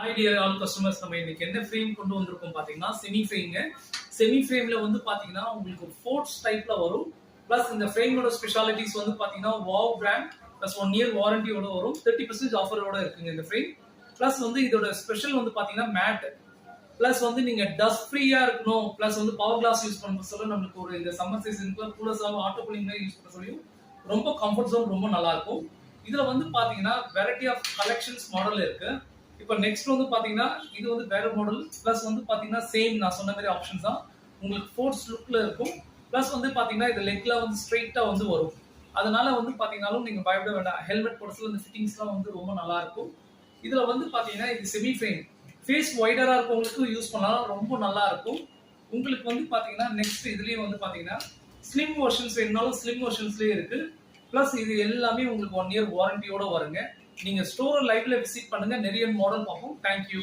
Hi dear all customers, நம்ம இன்னைக்கு என்ன ஃப்ரேம் கொண்டு வந்திருக்கோம் பாத்தீங்கன்னா செமி ஃப்ரேம்ங்க. செமி ஃப்ரேம்ல வந்து பாத்தீங்கன்னா உங்களுக்கு ஃபோர்ட்ஸ் டைப்ல வரும். பிளஸ் இந்த ஃப்ரேமோட ஸ்பெஷாலிட்டிஸ் வந்து பாத்தீங்கன்னா வாவ் பிராண்ட் பிளஸ் 1 இயர் வாரண்டியோட வரும். 30% ஆஃபரோட இருக்குங்க இந்த ஃப்ரேம். பிளஸ் வந்து இதோட ஸ்பெஷல் வந்து பாத்தீங்கன்னா மேட். பிளஸ் வந்து நீங்க டஸ்ட் ஃப்ரீயா இருக்கணும், பிளஸ் வந்து பவர் கிளாஸ் யூஸ் பண்ண சொல்ல நம்மளுக்கு ஒரு இந்த சம்மர் சீசனுக்கு கூலர்ஸாவும் ஆட்டோ கூலிங் யூஸ் பண்ண சொல்லியும் ரொம்ப கம்ஃபர்ட் ஜோன் ரொம்ப நல்லா இருக்கும். இதுல வந்து பாத்தீங்கன்னா வெரைட்டி ஆஃப் கலெக்ஷன்ஸ் மாடல் இருக்கு. இப்போ நெக்ஸ்ட் வந்து பாத்தீங்கன்னா இது வந்து வேற மாடல். பிளஸ் வந்து பாத்தீங்கன்னா சேம் நான் சொன்ன மாதிரி ஆப்ஷன்ஸ் தான் உங்களுக்கு ஃபோர்ஸ் லுக்ல இருக்கும். பிளஸ் வந்து பாத்தீங்கன்னா இது லெக்ல வந்து ஸ்ட்ரைட்டா வந்து வரும். அதனால வந்து பாத்தீங்கன்னாலும் நீங்க பயப்பட வேண்டாம். ஹெல்மெட் போடுறதுல இந்த ஃபிட்டிங்ஸ்லாம் வந்து ரொம்ப நல்லா இருக்கும். இதுல வந்து பாத்தீங்கன்னா இது செமி ஃப்ரேம், ஃபேஸ் வைடரா இருக்கவங்களுக்கு யூஸ் பண்ணலாம், ரொம்ப நல்லா இருக்கும். உங்களுக்கு வந்து பாத்தீங்கன்னா நெக்ஸ்ட் இதுலயே வந்து பாத்தீங்கன்னா ஸ்லிம் வெர்ஷன்ஸ் வேணும்னாலும் ஸ்லிம் வெர்ஷன்ஸ்லயே இருக்கு. பிளஸ் இது எல்லாமே உங்களுக்கு 1 இயர் வாரண்டியோட வருங்க. நீங்க ஸ்டோர் லைவ்ல விசிட் பண்ணுங்க, நிறைய மாடல் பார்ப்போம். தேங்க்யூ.